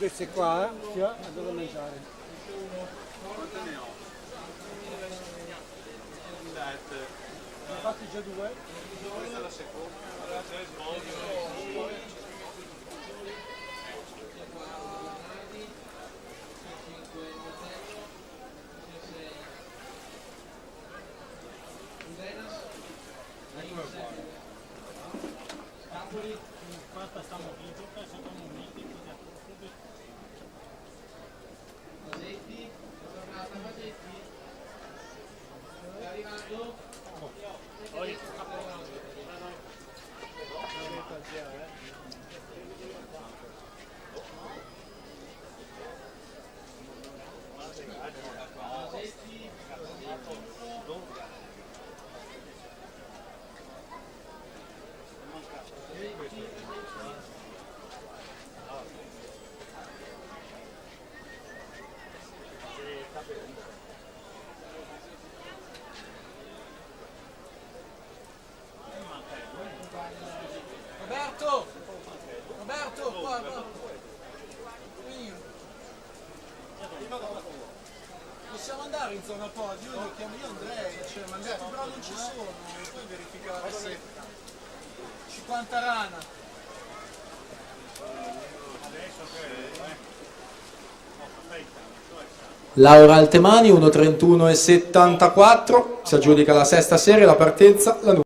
queste qua, a dove mangiare. Ne ho fatti già due? Questa è la seconda. Questa sta morendo, questa sta morendo, Vasetti, tornata Vasetti, sta arrivando. Roberto! Roberto, qua! Qui. Possiamo andare in zona podio, io lo chiamo io Andrei, cioè mangiati però non ci sono, poi verificare se 50 rana. Laura Altemani 1:31,74, si aggiudica la sesta serie, la partenza, la